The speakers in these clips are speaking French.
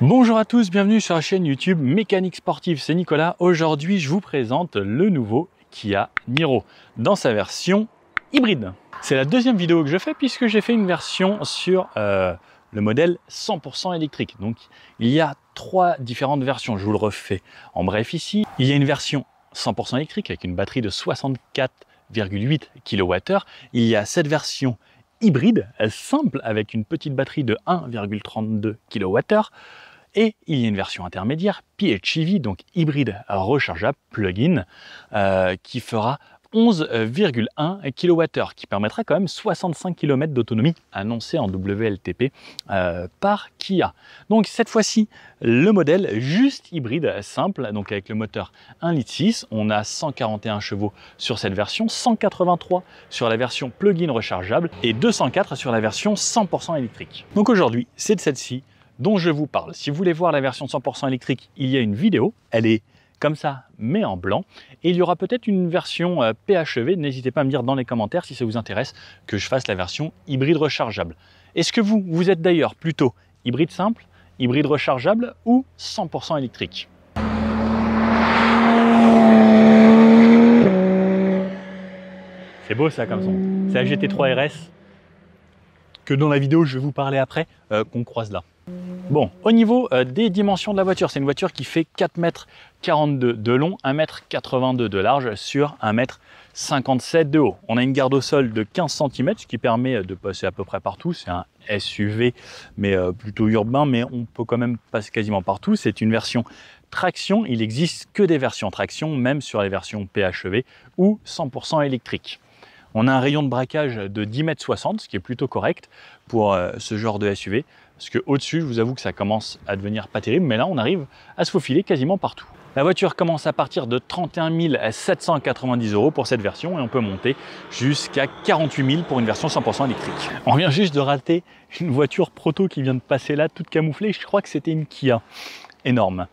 Bonjour à tous, bienvenue sur la chaîne YouTube Mécanique Sportive, c'est Nicolas. Aujourd'hui, je vous présente le nouveau Kia Niro dans sa version hybride. C'est la deuxième vidéo que je fais puisque j'ai fait une version sur le modèle 100% électrique. Donc, il y a trois différentes versions, je vous le refais en bref ici. Il y a une version 100% électrique avec une batterie de 64,8 kWh. Il y a cette version hybride, simple, avec une petite batterie de 1,32 kWh. Et il y a une version intermédiaire, PHEV, donc hybride rechargeable, plug-in, qui fera 11,1 kWh, qui permettra quand même 65 km d'autonomie annoncée en WLTP par Kia. Donc cette fois-ci, le modèle juste hybride simple, donc avec le moteur 1,6 litre, on a 141 chevaux sur cette version, 183 sur la version plug-in rechargeable et 204 sur la version 100% électrique. Donc aujourd'hui, c'est de celle-ci dont je vous parle. Si vous voulez voir la version 100% électrique, il y a une vidéo, elle est comme ça, mais en blanc. Et il y aura peut-être une version PHEV, n'hésitez pas à me dire dans les commentaires si ça vous intéresse que je fasse la version hybride rechargeable. Est-ce que vous êtes d'ailleurs plutôt hybride simple, hybride rechargeable ou 100% électrique? C'est beau ça comme son. C'est la GT3 RS que dans la vidéo je vais vous parler après, qu'on croise là. Bon, au niveau des dimensions de la voiture, c'est une voiture qui fait 4,42 m de long, 1,82 m de large sur 1,57 m de haut. On a une garde au sol de 15 cm, ce qui permet de passer à peu près partout. C'est un SUV, mais plutôt urbain, mais on peut quand même passer quasiment partout. C'est une version traction. Il n'existe que des versions traction, même sur les versions PHEV ou 100% électrique. On a un rayon de braquage de 10,60 m, ce qui est plutôt correct pour ce genre de SUV. Parce qu'au-dessus, je vous avoue que ça commence à devenir pas terrible, mais là, on arrive à se faufiler quasiment partout. La voiture commence à partir de 31 790 € pour cette version et on peut monter jusqu'à 48 000 pour une version 100% électrique. On vient juste de rater une voiture proto qui vient de passer là, toute camouflée. Je crois que c'était une Kia. Énorme.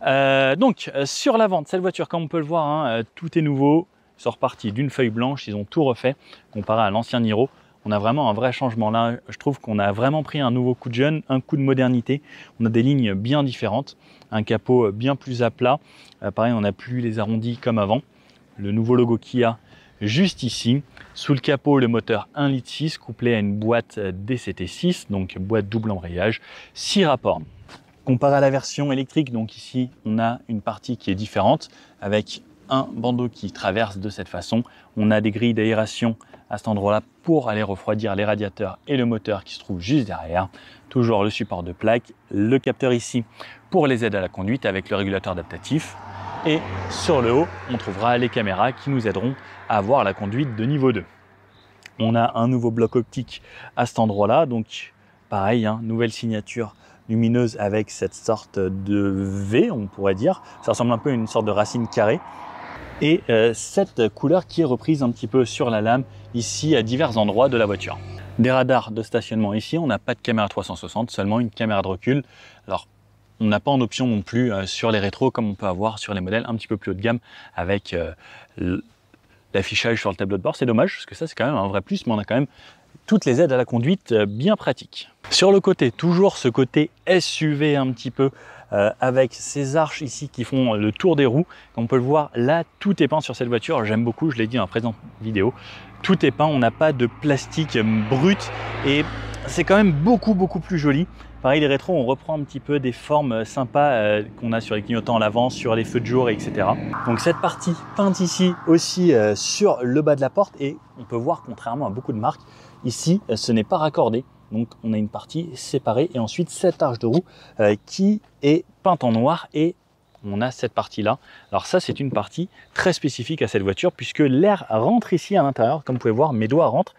Donc, sur la vente, cette voiture, comme on peut le voir, hein, tout est nouveau. Ils sont repartis d'une feuille blanche, ils ont tout refait comparé à l'ancien Niro. On a vraiment un vrai changement là. Je trouve qu'on a vraiment pris un nouveau coup de jeune, un coup de modernité. On a des lignes bien différentes, un capot bien plus à plat. Pareil, on n'a plus les arrondis comme avant. Le nouveau logo Kia juste ici. Sous le capot, le moteur 1,6 litre couplé à une boîte DCT6, donc boîte double embrayage, 6 rapports. Comparé à la version électrique, donc ici, on a une partie qui est différente avec un bandeau qui traverse de cette façon. On a des grilles d'aération à cet endroit-là pour aller refroidir les radiateurs et le moteur qui se trouve juste derrière. Toujours le support de plaque, le capteur ici pour les aides à la conduite avec le régulateur adaptatif. Et sur le haut, on trouvera les caméras qui nous aideront à voir la conduite de niveau 2. On a un nouveau bloc optique à cet endroit-là. Donc pareil, hein, nouvelle signature lumineuse avec cette sorte de V, on pourrait dire. Ça ressemble un peu à une sorte de racine carrée. Et cette couleur qui est reprise un petit peu sur la lame ici à divers endroits de la voiture. Des radars de stationnement ici, on n'a pas de caméra 360, seulement une caméra de recul. Alors on n'a pas en option non plus sur les rétros comme on peut avoir sur les modèles un petit peu plus haut de gamme avec l'affichage sur le tableau de bord. C'est dommage parce que ça c'est quand même un vrai plus, mais on a quand même toutes les aides à la conduite bien pratiques. Sur le côté, toujours ce côté SUV un petit peu avec ces arches ici qui font le tour des roues. Comme on peut le voir, là, tout est peint sur cette voiture. J'aime beaucoup, je l'ai dit dans la présente vidéo. Tout est peint, on n'a pas de plastique brut et c'est quand même beaucoup plus joli. Pareil, les rétros, on reprend un petit peu des formes sympas qu'on a sur les clignotants à l'avant, sur les feux de jour, etc. Donc cette partie peinte ici aussi sur le bas de la porte et on peut voir, contrairement à beaucoup de marques, ici, ce n'est pas raccordé. Donc on a une partie séparée et ensuite cette arche de roue qui est peinte en noir et on a cette partie-là. Alors ça, c'est une partie très spécifique à cette voiture puisque l'air rentre ici à l'intérieur, comme vous pouvez voir, mes doigts rentrent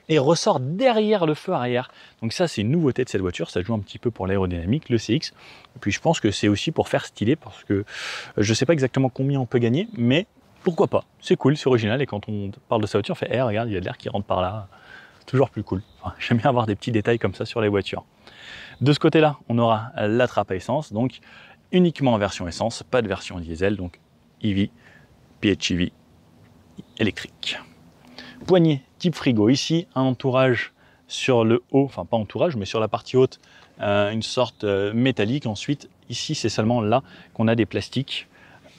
et ressort derrière le feu arrière. Donc ça, c'est une nouveauté de cette voiture, ça joue un petit peu pour l'aérodynamique, le CX. Et puis je pense que c'est aussi pour faire stylé parce que je ne sais pas exactement combien on peut gagner, mais pourquoi pas, c'est cool, c'est original et quand on parle de sa voiture, on fait regarde, il y a de l'air qui rentre par là. Toujours plus cool. Enfin, j'aime bien avoir des petits détails comme ça sur les voitures. De ce côté-là, on aura la trappe à essence, donc uniquement en version essence, pas de version diesel, donc EV, PHEV électrique. Poignée type frigo ici, un entourage sur le haut, enfin pas entourage, mais sur la partie haute, une sorte métallique. Ensuite, ici, c'est seulement là qu'on a des plastiques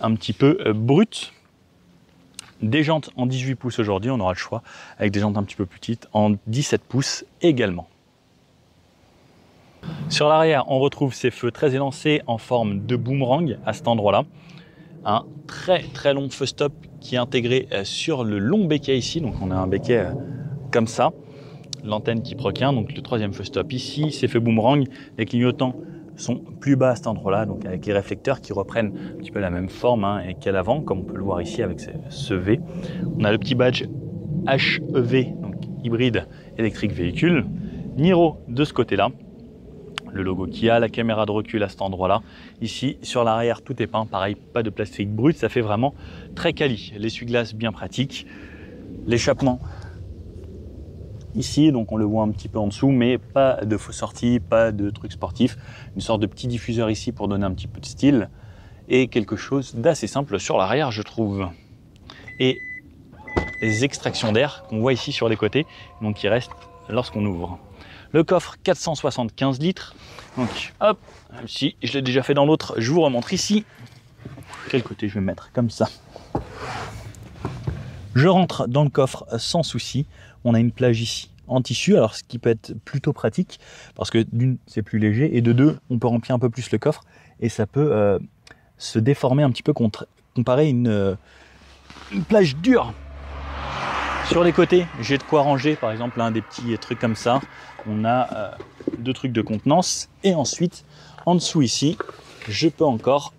un petit peu bruts. Des jantes en 18 pouces aujourd'hui, on aura le choix, avec des jantes un petit peu plus petites en 17 pouces également. Sur l'arrière, on retrouve ces feux très élancés en forme de boomerang à cet endroit-là. Un très long feu stop qui est intégré sur le long béquet ici. Donc on a un béquet comme ça, l'antenne qui proquine, donc le troisième feu stop ici, ces feux boomerang, les clignotants sont plus bas à cet endroit-là, donc avec les réflecteurs qui reprennent un petit peu la même forme qu'à l'avant, comme on peut le voir ici avec ce V. On a le petit badge HEV, donc hybride électrique véhicule, Niro de ce côté-là, le logo Kia, la caméra de recul à cet endroit-là. Ici, sur l'arrière, tout est peint, pareil, pas de plastique brut, ça fait vraiment très quali. L'essuie-glace bien pratique, l'échappement ici, donc on le voit un petit peu en dessous, mais pas de faux sorties, pas de trucs sportifs. Une sorte de petit diffuseur ici pour donner un petit peu de style et quelque chose d'assez simple sur l'arrière, je trouve. Et les extractions d'air qu'on voit ici sur les côtés, donc qui restent lorsqu'on ouvre. Le coffre 475 litres. Donc hop, si je l'ai déjà fait dans l'autre, je vous remontre ici. Quel côté je vais mettre comme ça. Je rentre dans le coffre sans souci. On a une plage ici en tissu, alors ce qui peut être plutôt pratique parce que d'une c'est plus léger et de deux on peut remplir un peu plus le coffre et ça peut se déformer un petit peu comparé à une plage dure. Sur les côtés, j'ai de quoi ranger, par exemple, des petits trucs comme ça. On a deux trucs de contenance. Et ensuite, en dessous ici, je peux encore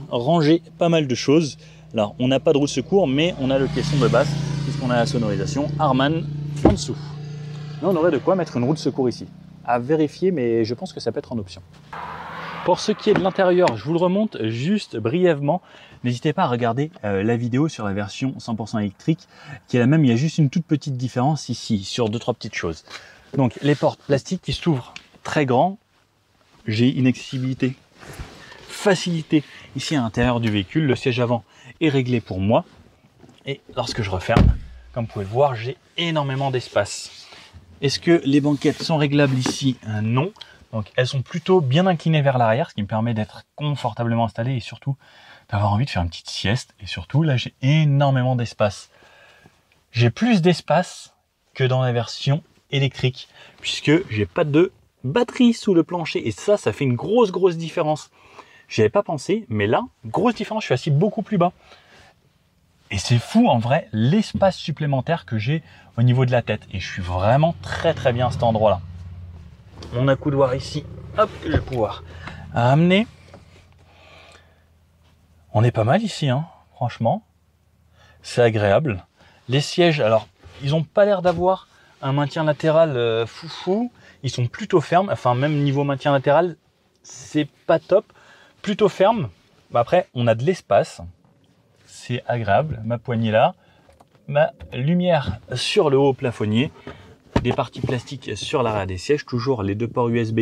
ranger pas mal de choses. Alors, on n'a pas de roue de secours, mais on a le caisson de basse, puisqu'on a la sonorisation Harman en dessous. Là, on aurait de quoi mettre une roue de secours ici. À vérifier, mais je pense que ça peut être en option. Pour ce qui est de l'intérieur, je vous le remonte juste brièvement. N'hésitez pas à regarder la vidéo sur la version 100% électrique qui est la même. Il y a juste une toute petite différence ici sur 2-3 petites choses. Donc les portes plastiques qui s'ouvrent très grand. J'ai une accessibilité facilitée ici à l'intérieur du véhicule. Le siège avant est réglé pour moi. Et lorsque je referme, comme vous pouvez le voir, j'ai énormément d'espace. Est-ce que les banquettes sont réglables ici? Non. Donc elles sont plutôt bien inclinées vers l'arrière, ce qui me permet d'être confortablement installé et surtout d'avoir envie de faire une petite sieste. Et surtout, là, j'ai énormément d'espace. J'ai plus d'espace que dans la version électrique, puisque j'ai pas de batterie sous le plancher. Et ça fait une grosse différence. J'y avais pas pensé, mais là, grosse différence, je suis assis beaucoup plus bas. Et c'est fou, en vrai, l'espace supplémentaire que j'ai au niveau de la tête. Et je suis vraiment très bien à cet endroit-là. Mon accoudoir ici, hop, que je vais pouvoir amener. On est pas mal ici, hein, franchement. C'est agréable. Les sièges, alors, ils n'ont pas l'air d'avoir un maintien latéral foufou. Ils sont plutôt fermes. Enfin, même niveau maintien latéral, c'est pas top. Plutôt ferme. Bah, après, on a de l'espace. C'est agréable. Ma poignée là. Ma lumière sur le haut plafonnier. Des parties plastiques sur l'arrière des sièges. Toujours les deux ports USB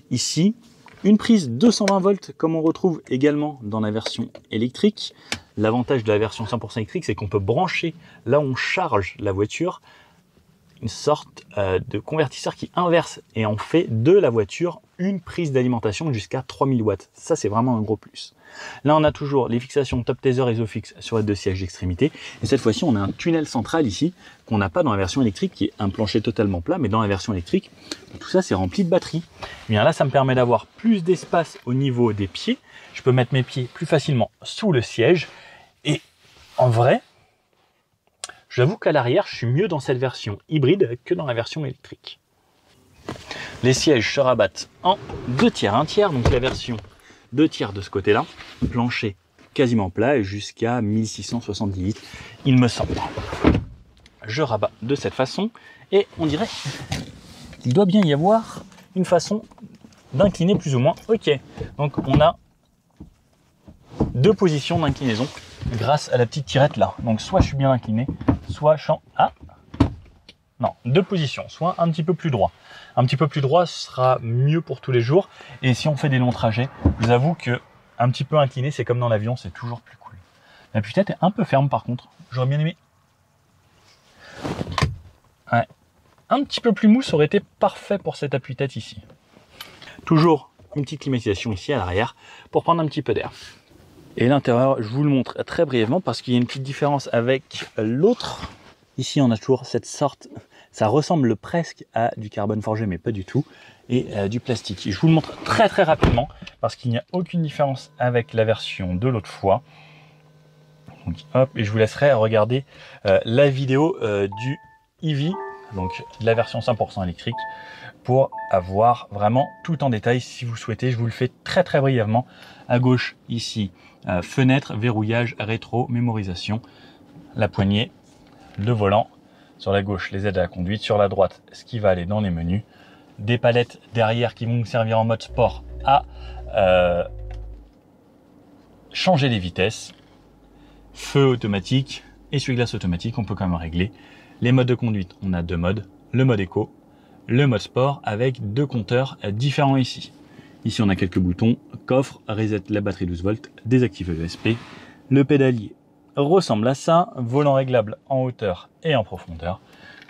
ici. Une prise 220 volts comme on retrouve également dans la version électrique. L'avantage de la version 100% électrique, c'est qu'on peut brancher là où on charge la voiture une sorte de convertisseur qui inverse et en fait de la voiture une prise d'alimentation jusqu'à 3000 watts. Ça, c'est vraiment un gros plus. Là, on a toujours les fixations top taser ISOFIX sur les deux sièges d'extrémité. Et cette fois-ci, on a un tunnel central ici qu'on n'a pas dans la version électrique, qui est un plancher totalement plat, mais dans la version électrique, tout ça, c'est rempli de batterie. Et bien là, ça me permet d'avoir plus d'espace au niveau des pieds. Je peux mettre mes pieds plus facilement sous le siège. Et en vrai, j'avoue qu'à l'arrière, je suis mieux dans cette version hybride que dans la version électrique. Les sièges se rabattent en 2 tiers, 1 tiers, donc la version 2 tiers de ce côté-là, plancher quasiment plat et jusqu'à 1670 litres, il me semble. Je rabats de cette façon et on dirait qu'il doit bien y avoir une façon d'incliner plus ou moins. Ok, donc on a 2 positions d'inclinaison grâce à la petite tirette là. Donc soit je suis bien incliné, soit je suis en... Ah non, 2 positions, soit un petit peu plus droit. Un petit peu plus droit sera mieux pour tous les jours. Et si on fait des longs trajets, je vous avoue que un petit peu incliné, c'est comme dans l'avion, c'est toujours plus cool. La tête est un peu ferme par contre. J'aurais bien aimé. Ouais. un petit peu plus mou, ça aurait été parfait pour cet appuie-tête ici. Toujours une petite climatisation ici à l'arrière pour prendre un petit peu d'air. Et l'intérieur, je vous le montre très brièvement parce qu'il y a une petite différence avec l'autre. Ici, on a toujours cette sorte, ça ressemble presque à du carbone forgé, mais pas du tout, et du plastique. Je vous le montre très rapidement parce qu'il n'y a aucune différence avec la version de l'autre fois. Donc, hop, et je vous laisserai regarder la vidéo du EV, donc de la version 100% électrique, pour avoir vraiment tout en détail si vous souhaitez. Je vous le fais très brièvement. À gauche, ici, fenêtre, verrouillage, rétro, mémorisation, la poignée, le volant. Sur la gauche, les aides à la conduite. Sur la droite, ce qui va aller dans les menus. Des palettes derrière qui vont vous servir en mode sport à changer les vitesses. Feu automatique, essuie-glace automatique, on peut quand même régler. Les modes de conduite, on a deux modes. Le mode éco, le mode sport, avec deux compteurs différents ici. Ici, on a quelques boutons. Coffre, reset la batterie 12 volts, désactive l'USB. Le pédalier ressemble à ça. Volant réglable en hauteur et en profondeur.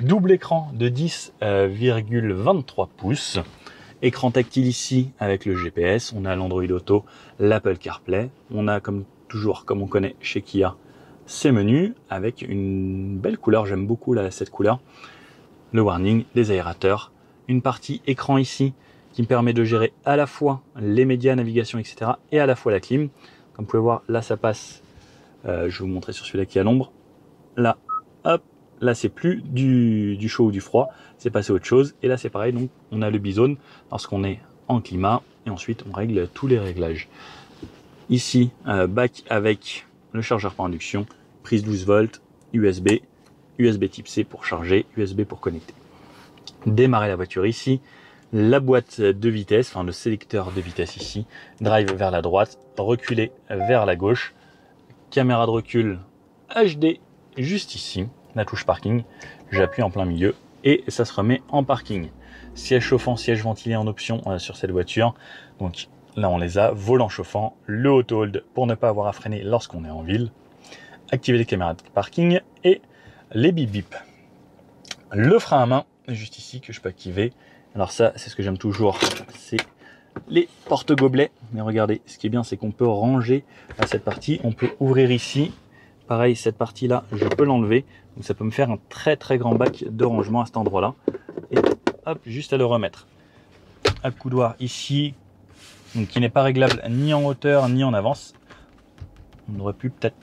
Double écran de 10,23 pouces. Écran tactile ici avec le GPS. On a l'Android Auto, l'Apple CarPlay. On a comme toujours, comme on connaît chez Kia, ces menus avec une belle couleur. J'aime beaucoup cette couleur. Le warning, les aérateurs. Une partie écran ici qui me permet de gérer à la fois les médias, navigation, etc. et à la fois la clim. Comme vous pouvez voir, là ça passe. Je vais vous montrer sur celui-là qui est à l'ombre. Là, hop, là c'est plus du chaud ou du froid, c'est passé à autre chose. Et là c'est pareil, donc on a le bizone lorsqu'on est en climat et ensuite on règle tous les réglages. Ici, bac avec le chargeur par induction, prise 12 volts, USB, USB type C pour charger, USB pour connecter. Démarrer la voiture ici, la boîte de vitesse, enfin le sélecteur de vitesse ici, drive vers la droite, reculer vers la gauche, caméra de recul HD juste ici, la touche parking, j'appuie en plein milieu et ça se remet en parking. Siège chauffant, siège ventilé en option sur cette voiture, donc là on les a, volant chauffant, le auto hold pour ne pas avoir à freiner lorsqu'on est en ville, activer les caméras de parking et les bip bip. Le frein à main juste ici que je peux activer. Alors ça c'est ce que j'aime toujours, c'est les porte-gobelets. Mais regardez, ce qui est bien c'est qu'on peut ranger à cette partie, on peut ouvrir ici. Pareil, cette partie là je peux l'enlever, donc ça peut me faire un très grand bac de rangement à cet endroit là. Et hop, juste à le remettre. Un coudoir ici, donc qui n'est pas réglable ni en hauteur ni en avance. On aurait pu peut-être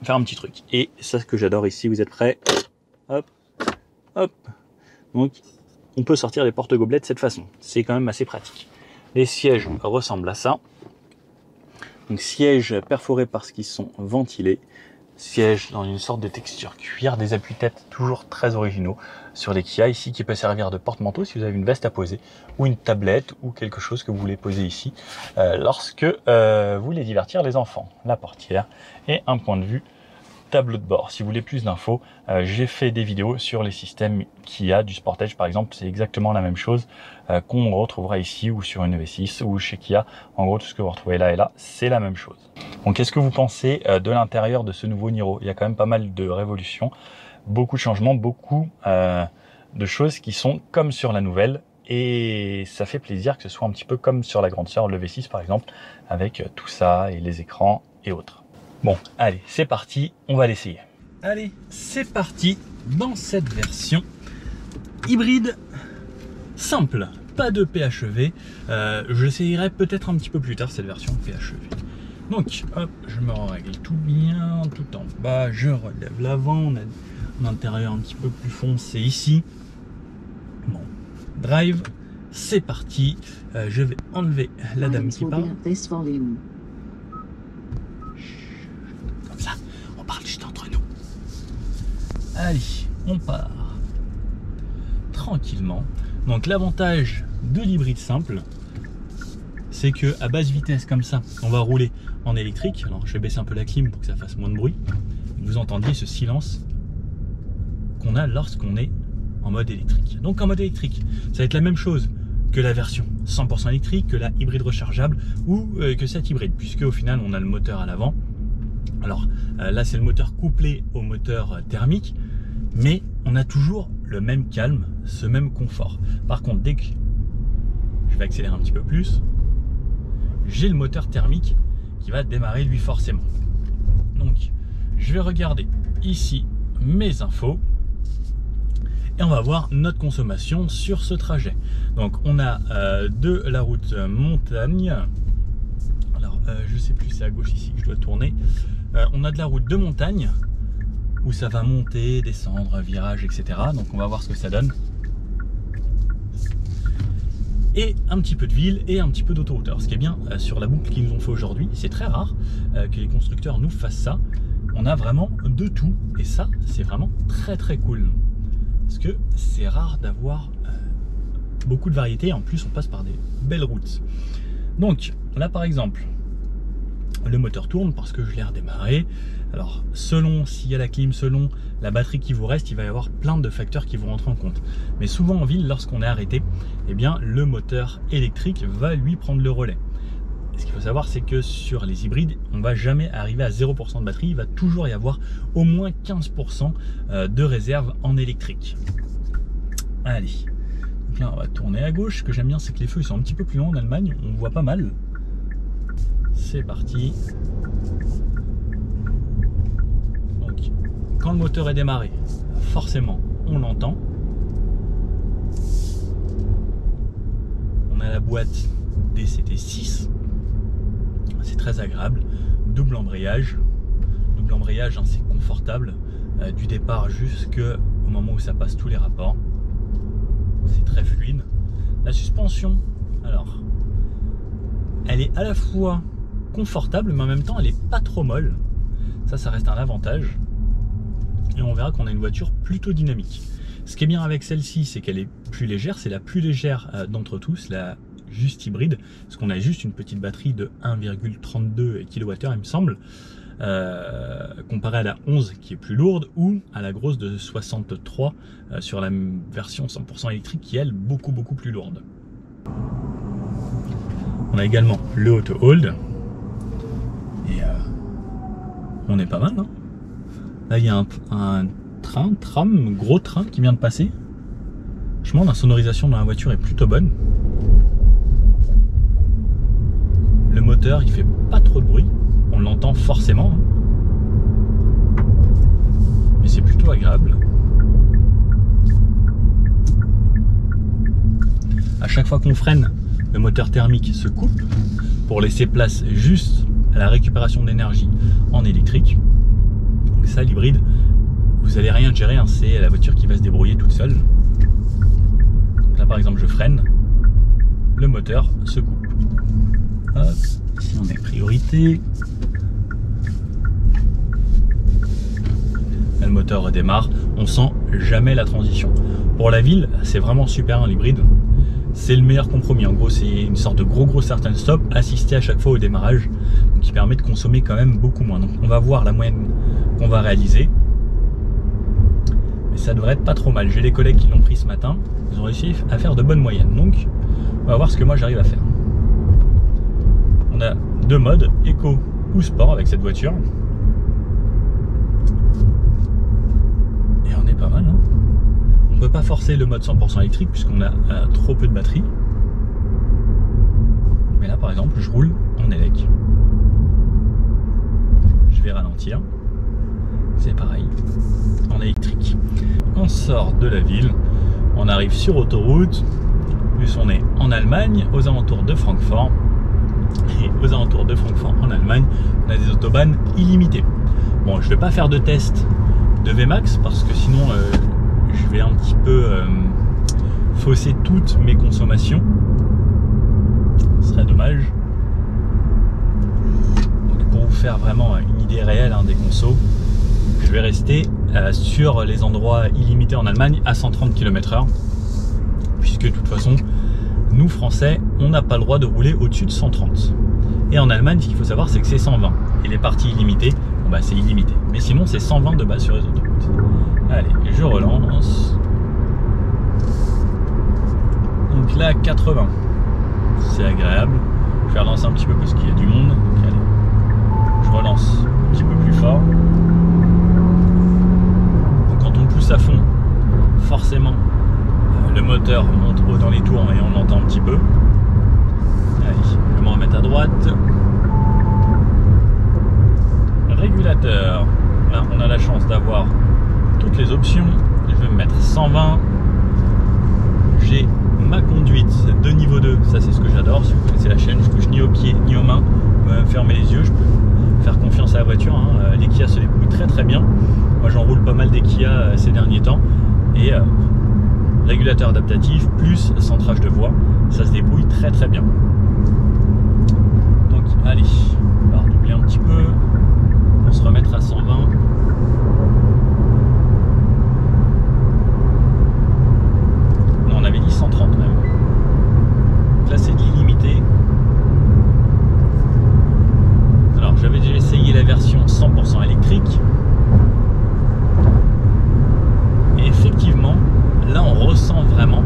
faire un petit truc. Et ça, ce que j'adore ici, vous êtes prêts? Hop, hop. Donc, on peut sortir les porte-gobelets de cette façon. C'est quand même assez pratique. Les sièges ressemblent à ça. Donc, sièges perforés parce qu'ils sont ventilés. Sièges dans une sorte de texture cuir, des appuis-têtes toujours très originaux sur les Kia ici qui peut servir de porte-manteau si vous avez une veste à poser ou une tablette ou quelque chose que vous voulez poser ici lorsque vous voulez divertir les enfants. La portière et un point de vue tableau de bord. Si vous voulez plus d'infos, j'ai fait des vidéos sur les systèmes Kia du Sportage par exemple, c'est exactement la même chose qu'on retrouvera ici ou sur une EV6 ou chez Kia. En gros, tout ce que vous retrouvez là et là, c'est la même chose. Donc, qu'est-ce que vous pensez de l'intérieur de ce nouveau Niro? Il y a quand même pas mal de révolutions, beaucoup de changements, beaucoup de choses qui sont comme sur la nouvelle et ça fait plaisir que ce soit un petit peu comme sur la grande sœur, le V6 par exemple, avec tout ça et les écrans et autres. Bon, allez, c'est parti, on va l'essayer. Allez, c'est parti dans cette version hybride simple, pas de PHEV. J'essayerai peut-être un petit peu plus tard cette version PHEV. Donc, hop, je me règle tout bien, tout en bas, je relève l'avant, on a un intérieur un petit peu plus foncé ici. Bon, drive, c'est parti. Je vais enlever la dame qui parle. Comme ça, on parle juste entre nous. Allez, on part tranquillement. Donc l'avantage de l'hybride simple, c'est que à basse vitesse comme ça, on va rouler en électrique. Alors je vais baisser un peu la clim pour que ça fasse moins de bruit. Vous entendiez ce silence qu'on a lorsqu'on est en mode électrique. Donc en mode électrique, ça va être la même chose que la version 100% électrique, que la hybride rechargeable ou que cette hybride, puisque au final on a le moteur à l'avant. Alors là c'est le moteur couplé au moteur thermique, mais on a toujours le même calme, ce même confort. Par contre, dès que je vais accélérer un petit peu plus, j'ai le moteur thermique qui va démarrer lui forcément. Donc, je vais regarder ici mes infos et on va voir notre consommation sur ce trajet. Donc, on a de la route montagne. Alors, je sais plus, c'est à gauche ici que je dois tourner. On a de la route de montagne où ça va monter, descendre, virage, etc. Donc, on va voir ce que ça donne. Et un petit peu de ville et un petit peu d'autoroute. Alors, ce qui est bien sur la boucle qu'ils nous ont fait aujourd'hui, c'est très rare que les constructeurs nous fassent ça. On a vraiment de tout et ça, c'est vraiment très très cool. Parce que c'est rare d'avoir beaucoup de variétés. En plus, on passe par des belles routes. Donc là, par exemple, le moteur tourne parce que je l'ai redémarré. Alors, selon s'il y a la clim, selon la batterie qui vous reste, il va y avoir plein de facteurs qui vont rentrer en compte. Mais souvent en ville, lorsqu'on est arrêté, eh bien, le moteur électrique va lui prendre le relais. Ce qu'il faut savoir, c'est que sur les hybrides, on ne va jamais arriver à 0% de batterie. Il va toujours y avoir au moins 15% de réserve en électrique. Allez. Donc là, on va tourner à gauche. Ce que j'aime bien, c'est que les feux ils sont un petit peu plus longs en Allemagne. On voit pas mal. C'est parti. Donc, quand le moteur est démarré, forcément, on l'entend. On a la boîte DCT6. C'est très agréable. Double embrayage. Double embrayage, hein, c'est confortable. Du départ jusqu'au moment où ça passe tous les rapports. C'est très fluide. La suspension, alors, elle est à la fois confortable, mais en même temps, elle n'est pas trop molle. Ça reste un avantage. Et on verra qu'on a une voiture plutôt dynamique. Ce qui est bien avec celle-ci, c'est qu'elle est plus légère. C'est la plus légère d'entre tous, la juste hybride, parce qu'on a juste une petite batterie de 1,32 kWh, il me semble, comparée à la 11 qui est plus lourde, ou à la grosse de 63 sur la version 100% électrique qui est, elle, beaucoup plus lourde. On a également le auto hold, et on est pas mal, hein. Là il y a un tram, gros train qui vient de passer. Franchement, la sonorisation dans la voiture est plutôt bonne. Le moteur, il fait pas trop de bruit. On l'entend forcément. Mais c'est plutôt agréable. À chaque fois qu'on freine, le moteur thermique se coupe pour laisser place juste à la récupération d'énergie en électrique. Donc ça, l'hybride, vous n'allez rien gérer, hein, c'est la voiture qui va se débrouiller toute seule. Donc là, par exemple, je freine, le moteur se coupe. Hop, ici on est priorité. Là, le moteur redémarre, on sent jamais la transition. Pour la ville, c'est vraiment super, hein, l'hybride. C'est le meilleur compromis. En gros, c'est une sorte de gros certain stop assisté à chaque fois au démarrage, donc qui permet de consommer quand même beaucoup moins. Donc on va voir la moyenne qu'on va réaliser. Mais ça devrait être pas trop mal. J'ai des collègues qui l'ont pris ce matin. Ils ont réussi à faire de bonnes moyennes. Donc on va voir ce que moi j'arrive à faire. On a deux modes, éco ou sport avec cette voiture. Et on est pas mal, hein. On ne peut pas forcer le mode 100% électrique puisqu'on a trop peu de batterie. Mais là par exemple, je roule en élec. Je vais ralentir. C'est pareil, en électrique. On sort de la ville, on arrive sur autoroute. Plus on est en Allemagne, aux alentours de Francfort. Et aux alentours de Francfort en Allemagne, on a des autobahns illimitées. Bon, je ne vais pas faire de test de VMAX parce que sinon je vais un petit peu fausser toutes mes consommations. Ce serait dommage. Donc pour vous faire vraiment une idée réelle, hein, des consos, je vais rester sur les endroits illimités en Allemagne à 130 km/h. Puisque de toute façon, nous Français, on n'a pas le droit de rouler au-dessus de 130. Et en Allemagne, ce qu'il faut savoir, c'est que c'est 120. Et les parties illimitées, bon bah c'est illimité. Mais sinon, c'est 120 de base sur les autoroutes. Allez, je relance. Donc là, 80. C'est agréable. Je vais relancer un petit peu parce qu'il y a du monde. Donc allez, je relance un petit peu plus fort. Donc quand on pousse à fond, forcément forcément le moteur monte haut dans les tours et on l'entend un petit peu. Allez, je vais me remettre à droite. Régulateur. Là, on a la chance d'avoir toutes les options. Je vais me mettre 120. J'ai ma conduite de niveau 2. Ça, c'est ce que j'adore. Si vous connaissez la chaîne, je touche ni aux pieds ni aux mains. Je peux même fermer les yeux. Je peux faire confiance à la voiture. Hein. Les Kia se débrouillent très très bien. Moi, j'en roule pas mal des Kia ces derniers temps. Et régulateur adaptatif plus centrage de voix, ça se débrouille très très bien. Donc allez, on va redoubler un petit peu pour se remettre à 120. Non, on avait dit 130 même. Donc là c'est de l'illimité. Alors j'avais déjà essayé la version 100% électrique. Et effectivement, là on ressent vraiment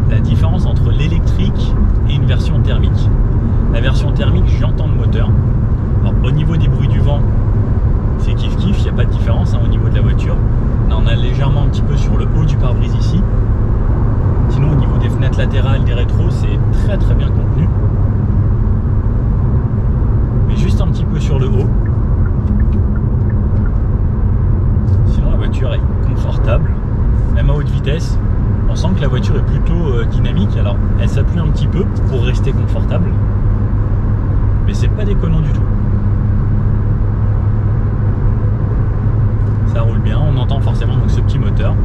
la différence entre l'électrique et une version thermique. La version thermique, j'entends le moteur. Alors, au niveau des bruits du vent, c'est kiff kiff, il n'y a pas de différence hein, au niveau de la voiture. Là on a légèrement un petit peu sur le haut du pare-brise ici. Sinon au niveau des fenêtres latérales, des rétros, c'est très très bien contenu. Mais juste un petit peu sur le haut. Sinon la voiture est confortable. Même à haute vitesse, on sent que la voiture est plutôt dynamique. Alors elle s'appuie un petit peu pour rester confortable, mais c'est pas déconnant du tout. Ça roule bien, on entend forcément donc ce petit moteur.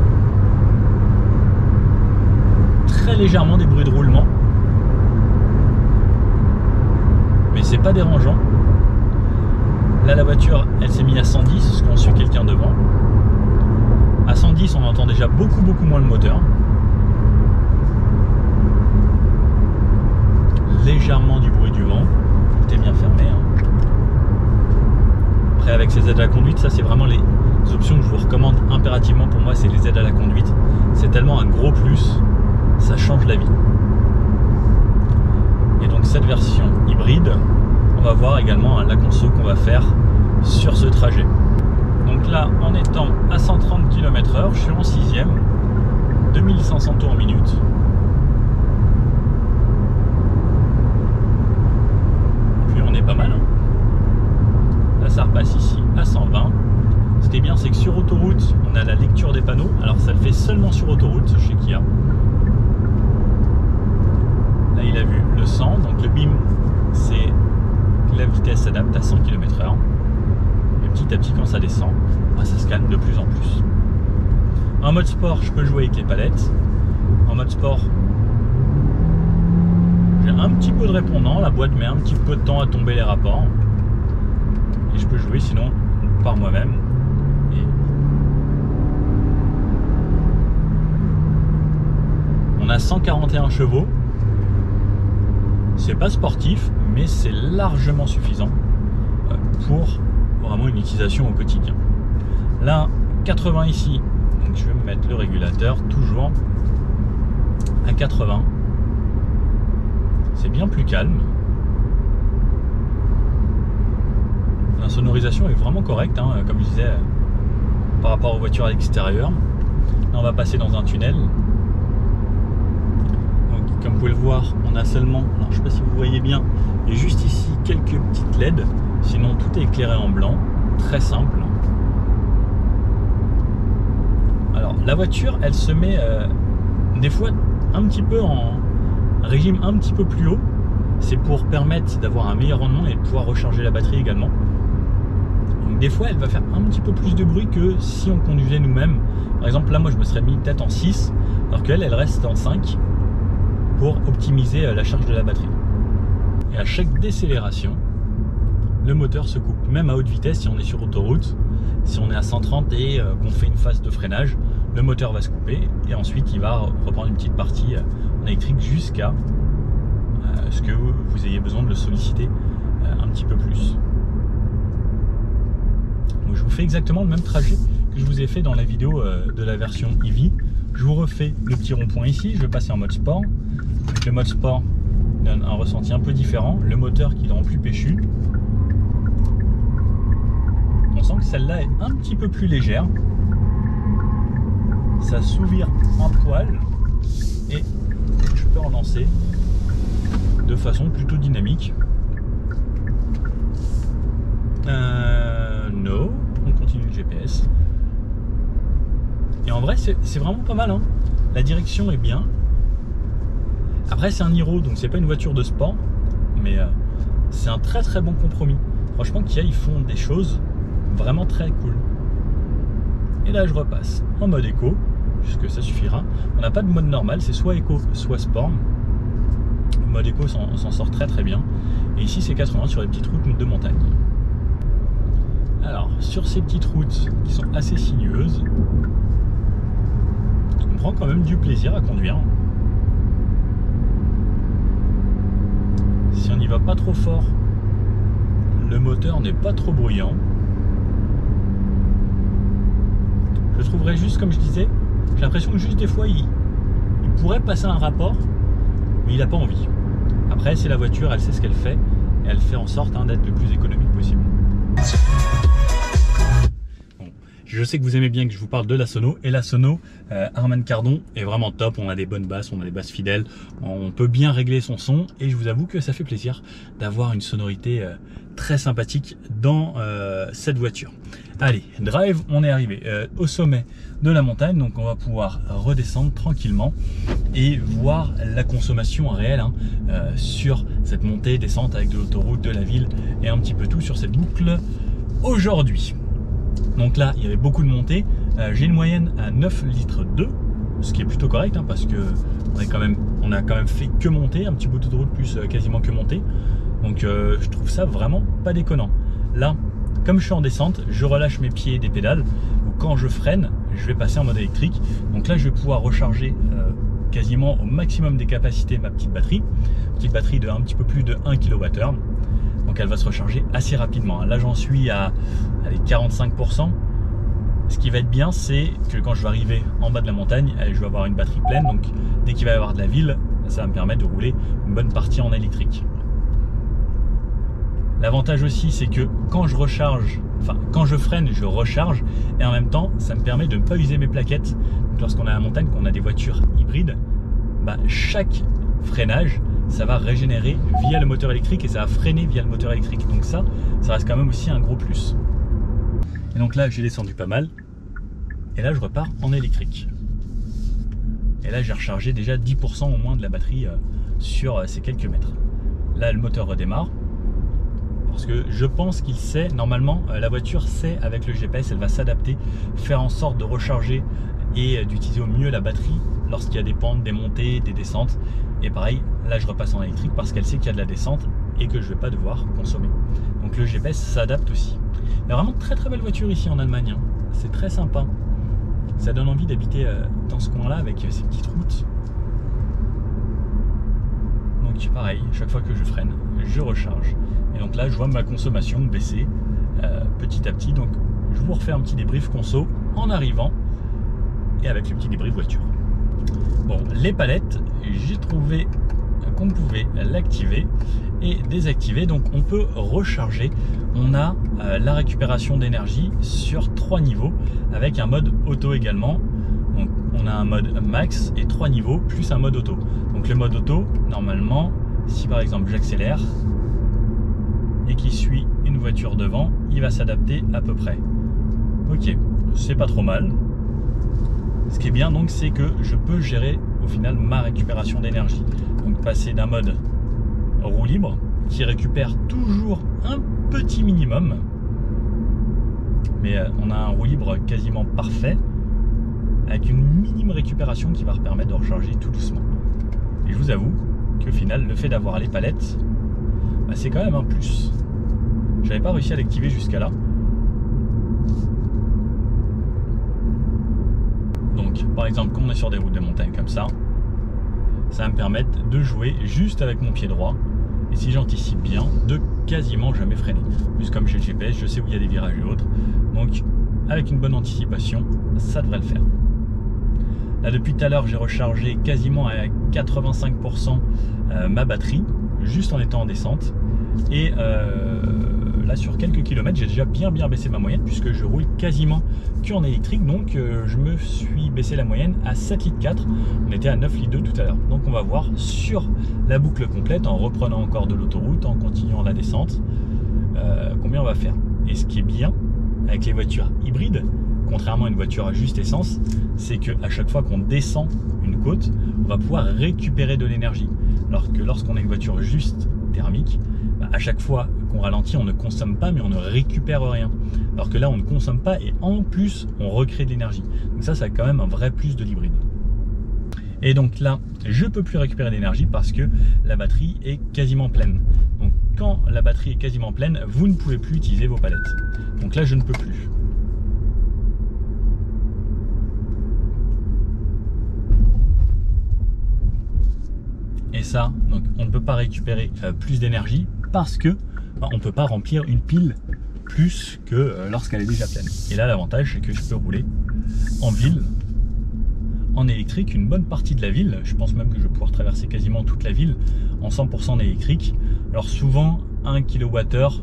Très légèrement des bruits de roulement, mais c'est pas dérangeant. Là la voiture elle s'est mise à 110, parce qu'on suit quelqu'un devant. À 110, on entend déjà beaucoup moins le moteur. Légèrement du bruit du vent. Tout est bien fermé. Hein. Après, avec ces aides à la conduite, ça c'est vraiment les options que je vous recommande impérativement pour moi, c'est les aides à la conduite. C'est tellement un gros plus, ça change la vie. Et donc cette version hybride, on va voir également la conso qu'on va faire sur ce trajet. Donc là, en étant à 130 km/h, je suis en 6ème, 2500 tours minute. Puis on est pas mal. Hein. Là, ça repasse ici à 120. Ce qui est bien, c'est que sur autoroute, on a la lecture des panneaux. Alors ça le fait seulement sur autoroute, chez Kia. Là, il a vu le 100, donc le BIM, c'est que la vitesse s'adapte à 100 km/h. Petit à petit quand ça descend, ça se calme de plus en plus. En mode sport, je peux jouer avec les palettes. En mode sport, j'ai un petit peu de répondant, la boîte met un petit peu de temps à tomber les rapports. Et je peux jouer sinon par moi-même. Et on a 141 chevaux. C'est pas sportif, mais c'est largement suffisant pour vraiment une utilisation au quotidien. Là, 80 ici, donc je vais me mettre le régulateur toujours à 80. C'est bien plus calme. La sonorisation est vraiment correcte, hein, comme je disais, par rapport aux voitures à l'extérieur. Là, on va passer dans un tunnel. Donc, comme vous pouvez le voir, on a seulement, alors, je ne sais pas si vous voyez bien, il y a juste ici quelques petites LED. Sinon, tout est éclairé en blanc, très simple. Alors, la voiture, elle se met des fois un petit peu en régime un petit peu plus haut. C'est pour permettre d'avoir un meilleur rendement et de pouvoir recharger la batterie également. Donc, des fois, elle va faire un petit peu plus de bruit que si on conduisait nous-mêmes. Par exemple, là, moi, je me serais mis peut-être en 6, alors qu'elle, elle reste en 5 pour optimiser la charge de la batterie. Et à chaque décélération, le moteur se coupe, même à haute vitesse. Si on est sur autoroute, si on est à 130 et qu'on fait une phase de freinage, le moteur va se couper et ensuite il va reprendre une petite partie en électrique jusqu'à ce que vous ayez besoin de le solliciter un petit peu plus. Donc, je vous fais exactement le même trajet que je vous ai fait dans la vidéo de la version EV. Je vous refais le petit rond-point ici, je vais passer en mode sport. Donc, le mode sport donne un ressenti un peu différent, le moteur qui le rend plus péchu. On sent que celle-là est un petit peu plus légère. ça s'ouvre un poil et je peux relancer de façon plutôt dynamique. No, on continue le GPS. Et en vrai, c'est vraiment pas mal, hein. La direction est bien. Après, c'est un Niro, donc c'est pas une voiture de sport, mais c'est un très très bon compromis. Franchement, Kia, ils font des choses vraiment très cool. Et là, je repasse en mode éco, puisque ça suffira. On n'a pas de mode normal, c'est soit éco, soit sport. Le mode éco s'en sort très très bien. Et ici, c'est 80 sur les petites routes de montagne. Alors, sur ces petites routes qui sont assez sinueuses, on prend quand même du plaisir à conduire. Si on n'y va pas trop fort, le moteur n'est pas trop bruyant. Je trouverais juste, comme je disais, j'ai l'impression que juste des fois il pourrait passer un rapport, mais il n'a pas envie. Après, c'est la voiture, elle sait ce qu'elle fait, et elle fait en sorte d'être le plus économique possible. Bon, je sais que vous aimez bien que je vous parle de la sono, et la sono Harman Kardon est vraiment top. On a des bonnes basses, on a des basses fidèles, on peut bien régler son son, et je vous avoue que ça fait plaisir d'avoir une sonorité très sympathique dans cette voiture. Allez, drive, on est arrivé au sommet de la montagne, donc on va pouvoir redescendre tranquillement et voir la consommation réelle sur cette montée, descente avec de l'autoroute, de la ville et un petit peu tout sur cette boucle aujourd'hui. Donc là, il y avait beaucoup de montées, j'ai une moyenne à 9 litres 2, ce qui est plutôt correct parce que on a quand même fait que monter, un petit bout d'autoroute plus quasiment que monter. Donc je trouve ça vraiment pas déconnant. Là, comme je suis en descente, je relâche mes pieds des pédales. Quand je freine, je vais passer en mode électrique. Donc là, je vais pouvoir recharger quasiment au maximum des capacités ma petite batterie. Petite batterie de un petit peu plus de 1 kWh. Donc elle va se recharger assez rapidement. Là, j'en suis à 45%. Ce qui va être bien, c'est que quand je vais arriver en bas de la montagne, je vais avoir une batterie pleine. Donc dès qu'il va y avoir de la ville, ça va me permettre de rouler une bonne partie en électrique. L'avantage aussi, c'est que quand je recharge, quand je freine, je recharge, et en même temps, ça me permet de ne pas user mes plaquettes. Lorsqu'on est à la montagne, qu'on a des voitures hybrides, chaque freinage, ça va régénérer via le moteur électrique et ça va freiner via le moteur électrique. Donc ça reste quand même aussi un gros plus. Et donc là, j'ai descendu pas mal, et là, je repars en électrique. Et là, j'ai rechargé déjà 10% au moins de la batterie sur ces quelques mètres. Là, le moteur redémarre. Parce que je pense qu'il sait, normalement, la voiture sait avec le GPS, elle va s'adapter, faire en sorte de recharger et d'utiliser au mieux la batterie lorsqu'il y a des pentes, des montées, des descentes. Et pareil, là je repasse en électrique parce qu'elle sait qu'il y a de la descente et que je ne vais pas devoir consommer. Donc le GPS s'adapte aussi. Il y a vraiment de très très belles voitures ici en Allemagne. C'est très sympa. Ça donne envie d'habiter dans ce coin-là avec ces petites routes. Donc pareil, chaque fois que je freine, je recharge. Et donc là, je vois ma consommation baisser petit à petit. Donc je vous refais un petit débrief conso en arrivant et avec le petit débrief voiture. Bon, les palettes, j'ai trouvé qu'on pouvait l'activer et désactiver. Donc on peut recharger. On a la récupération d'énergie sur 3 niveaux avec un mode auto également. Donc on a un mode max et 3 niveaux plus un mode auto. Donc le mode auto, normalement, si par exemple j'accélère et qui suit une voiture devant, il va s'adapter à peu près. Ok, c'est pas trop mal. Ce qui est bien donc, c'est que je peux gérer au final ma récupération d'énergie. Donc passer d'un mode roue libre qui récupère toujours un petit minimum, mais on a un roue libre quasiment parfait avec une minime récupération qui va permettre de recharger tout doucement. Et je vous avoue qu'au final, le fait d'avoir les palettes, c'est quand même un plus. J'avais pas réussi à l'activer jusqu'à là. Donc par exemple, quand on est sur des routes de montagne comme ça, ça va me permettre de jouer juste avec mon pied droit. Et si j'anticipe bien, de quasiment jamais freiner. Plus comme j'ai le GPS, je sais où il y a des virages et autres. Donc avec une bonne anticipation, ça devrait le faire. Là depuis tout à l'heure, j'ai rechargé quasiment à 85% ma batterie, juste en étant en descente. Et là sur quelques kilomètres, j'ai déjà bien baissé ma moyenne puisque je roule quasiment qu'en électrique. Donc je me suis baissé la moyenne à 7,4 litres. On était à 9,2 litres tout à l'heure. Donc on va voir sur la boucle complète, en reprenant encore de l'autoroute, en continuant la descente, combien on va faire. Et ce qui est bien avec les voitures hybrides, contrairement à une voiture à juste essence, c'est qu'à chaque fois qu'on descend une côte, on va pouvoir récupérer de l'énergie. Alors que lorsqu'on a une voiture juste thermique, à chaque fois qu'on ralentit, on ne consomme pas, mais on ne récupère rien. Alors que là, on ne consomme pas et en plus, on recrée de l'énergie. Donc ça, c'est quand même un vrai plus de l'hybride. Et donc là, je ne peux plus récupérer d'énergie parce que la batterie est quasiment pleine. Donc quand la batterie est quasiment pleine, vous ne pouvez plus utiliser vos palettes. Donc là, je ne peux plus. Et ça, donc on ne peut pas récupérer plus d'énergie parce que on ne peut pas remplir une pile plus que lorsqu'elle est déjà pleine. Et là, l'avantage, c'est que je peux rouler en ville, en électrique, une bonne partie de la ville. Je pense même que je vais pouvoir traverser quasiment toute la ville en 100% électrique. Alors souvent, 1 kWh,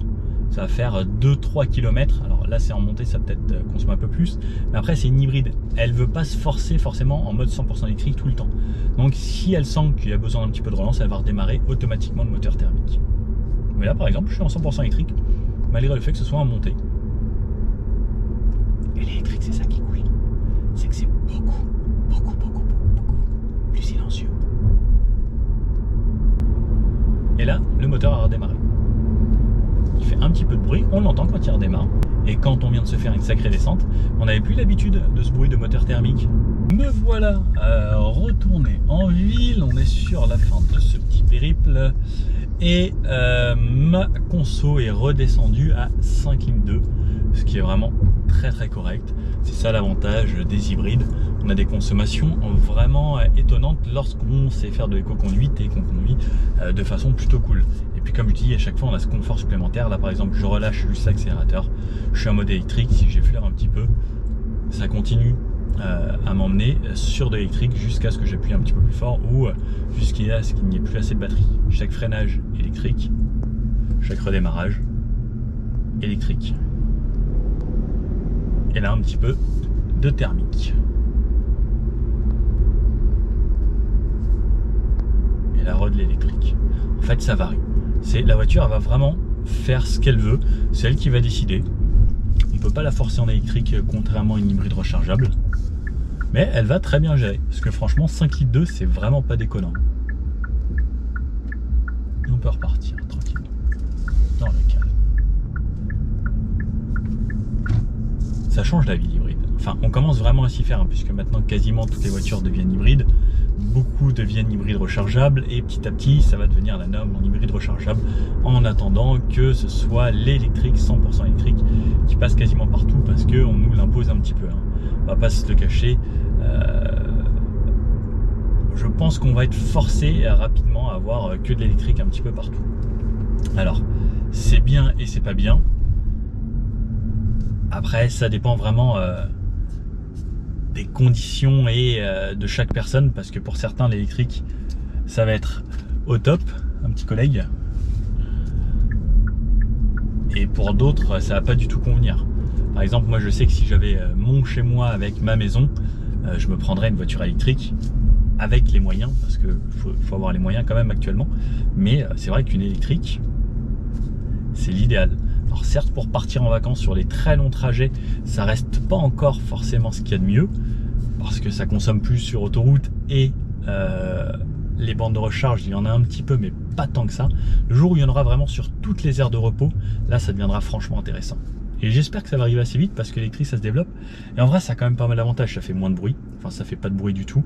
ça va faire 2-3 km. Alors là, c'est en montée, ça peut-être consommer un peu plus. Mais après, c'est une hybride. Elle ne veut pas se forcer forcément en mode 100% électrique tout le temps. Donc si elle sent qu'il y a besoin d'un petit peu de relance, elle va redémarrer automatiquement le moteur thermique. Mais là, par exemple, je suis en 100% électrique, malgré le fait que ce soit en montée. Et l'électrique, c'est ça qui coule. C'est que c'est beaucoup plus silencieux. Et là, le moteur a redémarré. Il fait un petit peu de bruit, on l'entend quand il redémarre. Et quand on vient de se faire une sacrée descente, on n'avait plus l'habitude de ce bruit de moteur thermique. Me voilà retourné en ville, on est sur la fin de ce petit périple. Et ma conso est redescendue à 5,2 litres, ce qui est vraiment très correct. C'est ça l'avantage des hybrides. On a des consommations vraiment étonnantes lorsqu'on sait faire de l'éco-conduite et qu'on conduit de façon plutôt cool. Et puis comme je dis, à chaque fois on a ce confort supplémentaire. Là par exemple, je relâche juste l'accélérateur, je suis en mode électrique, si j'effleure un petit peu, ça continue à m'emmener sur de l'électrique jusqu'à ce que j'appuie un petit peu plus fort ou jusqu'à ce qu'il n'y ait plus assez de batterie. Chaque freinage électrique, chaque redémarrage électrique. Et là un petit peu de thermique. Et la rod l'électrique. En fait ça varie. La voiture elle va vraiment faire ce qu'elle veut, c'est elle qui va décider. On ne peut pas la forcer en électrique contrairement à une hybride rechargeable. Mais elle va très bien gérer. Parce que franchement 5,2 litres c'est vraiment pas déconnant. Et on peut repartir tranquillement dans le calme. Ça change la vie l'hybride. Enfin on commence vraiment à s'y faire puisque maintenant quasiment toutes les voitures deviennent hybrides. Beaucoup deviennent hybrides rechargeables et petit à petit ça va devenir la norme en hybride rechargeable en attendant que ce soit l'électrique 100% électrique qui passe quasiment partout parce qu'on nous l'impose un petit peu. On va pas se le cacher. Je pense qu'on va être forcé rapidement à avoir que de l'électrique un petit peu partout. Alors c'est bien et c'est pas bien. Après ça dépend vraiment des conditions et de chaque personne parce que pour certains l'électrique ça va être au top, un petit collègue, et pour d'autres ça va pas du tout convenir. Par exemple moi je sais que si j'avais mon chez moi avec ma maison, je me prendrais une voiture électrique avec les moyens parce que faut avoir les moyens quand même actuellement, mais c'est vrai qu'une électrique c'est l'idéal. Alors certes pour partir en vacances sur les très longs trajets ça reste pas encore forcément ce qu'il y a de mieux parce que ça consomme plus sur autoroute et les bandes de recharge il y en a un petit peu mais pas tant que ça. Le jour où il y en aura vraiment sur toutes les aires de repos, là ça deviendra franchement intéressant. Et j'espère que ça va arriver assez vite parce que l'électrique ça se développe. Et en vrai ça a quand même pas mal d'avantages, ça fait moins de bruit, enfin ça fait pas de bruit du tout.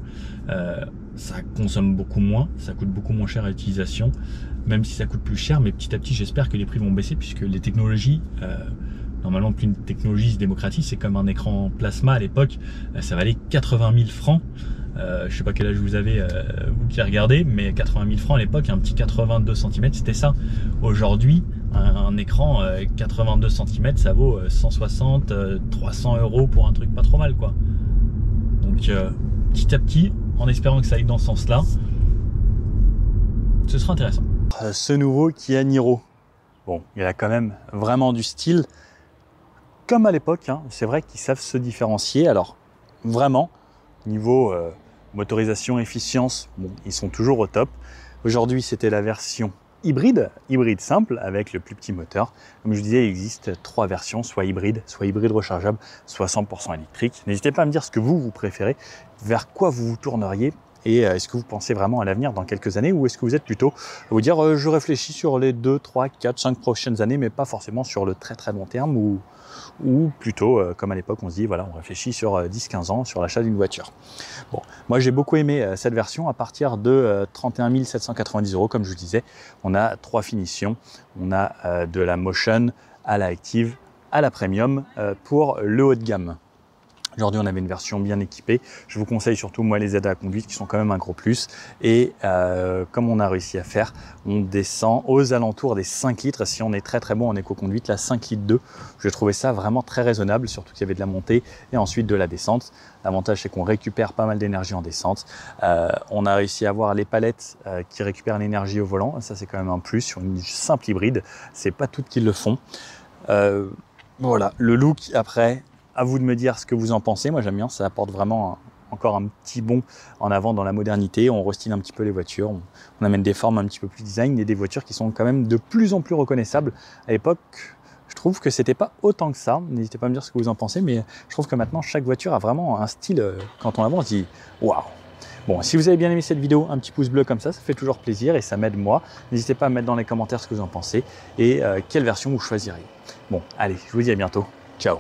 Ça consomme beaucoup moins, ça coûte beaucoup moins cher à l'utilisation, même si ça coûte plus cher, mais petit à petit j'espère que les prix vont baisser puisque les technologies, normalement plus une technologie se démocratise, c'est comme un écran plasma à l'époque, ça valait 80 000 francs. Je sais pas quel âge vous avez vous qui regardez, mais 80 000 francs à l'époque, un petit 82 cm c'était ça. Aujourd'hui un écran 82 cm ça vaut 160 300 € pour un truc pas trop mal quoi. Donc petit à petit, en espérant que ça aille dans ce sens là, ce sera intéressant. Ce nouveau Kia Niro, Bon, il y a quand même vraiment du style, comme à l'époque, hein. C'est vrai qu'ils savent se différencier. Alors, vraiment, niveau motorisation, efficience, bon, ils sont toujours au top. Aujourd'hui, c'était la version hybride simple avec le plus petit moteur. Comme je vous disais, il existe 3 versions, soit hybride rechargeable, soit 100% électrique. N'hésitez pas à me dire ce que vous préférez, vers quoi vous vous tourneriez. Et est-ce que vous pensez vraiment à l'avenir dans quelques années, ou est-ce que vous êtes plutôt à vous dire je réfléchis sur les 2, 3, 4, 5 prochaines années, mais pas forcément sur le très long terme, ou plutôt comme à l'époque on se dit voilà, on réfléchit sur 10-15 ans sur l'achat d'une voiture. Bon, moi j'ai beaucoup aimé cette version. À partir de 31 790 €, comme je vous disais, on a 3 finitions. On a de la Motion à la Active à la Premium pour le haut de gamme. Aujourd'hui, on avait une version bien équipée. Je vous conseille surtout, moi, les aides à la conduite qui sont quand même un gros plus. Et comme on a réussi à faire, on descend aux alentours des 5 litres. Si on est très bon en éco-conduite, la 5 litres 2, j'ai trouvé ça vraiment très raisonnable, surtout qu'il y avait de la montée et ensuite de la descente. L'avantage, c'est qu'on récupère pas mal d'énergie en descente. On a réussi à avoir les palettes qui récupèrent l'énergie au volant. Ça, c'est quand même un plus sur une simple hybride. C'est pas toutes qui le font. Voilà, le look après. À vous de me dire ce que vous en pensez. Moi, j'aime bien, ça apporte vraiment encore un petit bond en avant dans la modernité. On restyle un petit peu les voitures, on amène des formes un petit peu plus design et des voitures qui sont quand même de plus en plus reconnaissables. À l'époque, je trouve que c'était pas autant que ça. N'hésitez pas à me dire ce que vous en pensez, mais je trouve que maintenant, chaque voiture a vraiment un style. Quand on la voit, on se dit waouh. Bon, si vous avez bien aimé cette vidéo, un petit pouce bleu comme ça fait toujours plaisir et ça m'aide moi. N'hésitez pas à me mettre dans les commentaires ce que vous en pensez et quelle version vous choisiriez. Bon, allez, je vous dis à bientôt. Ciao.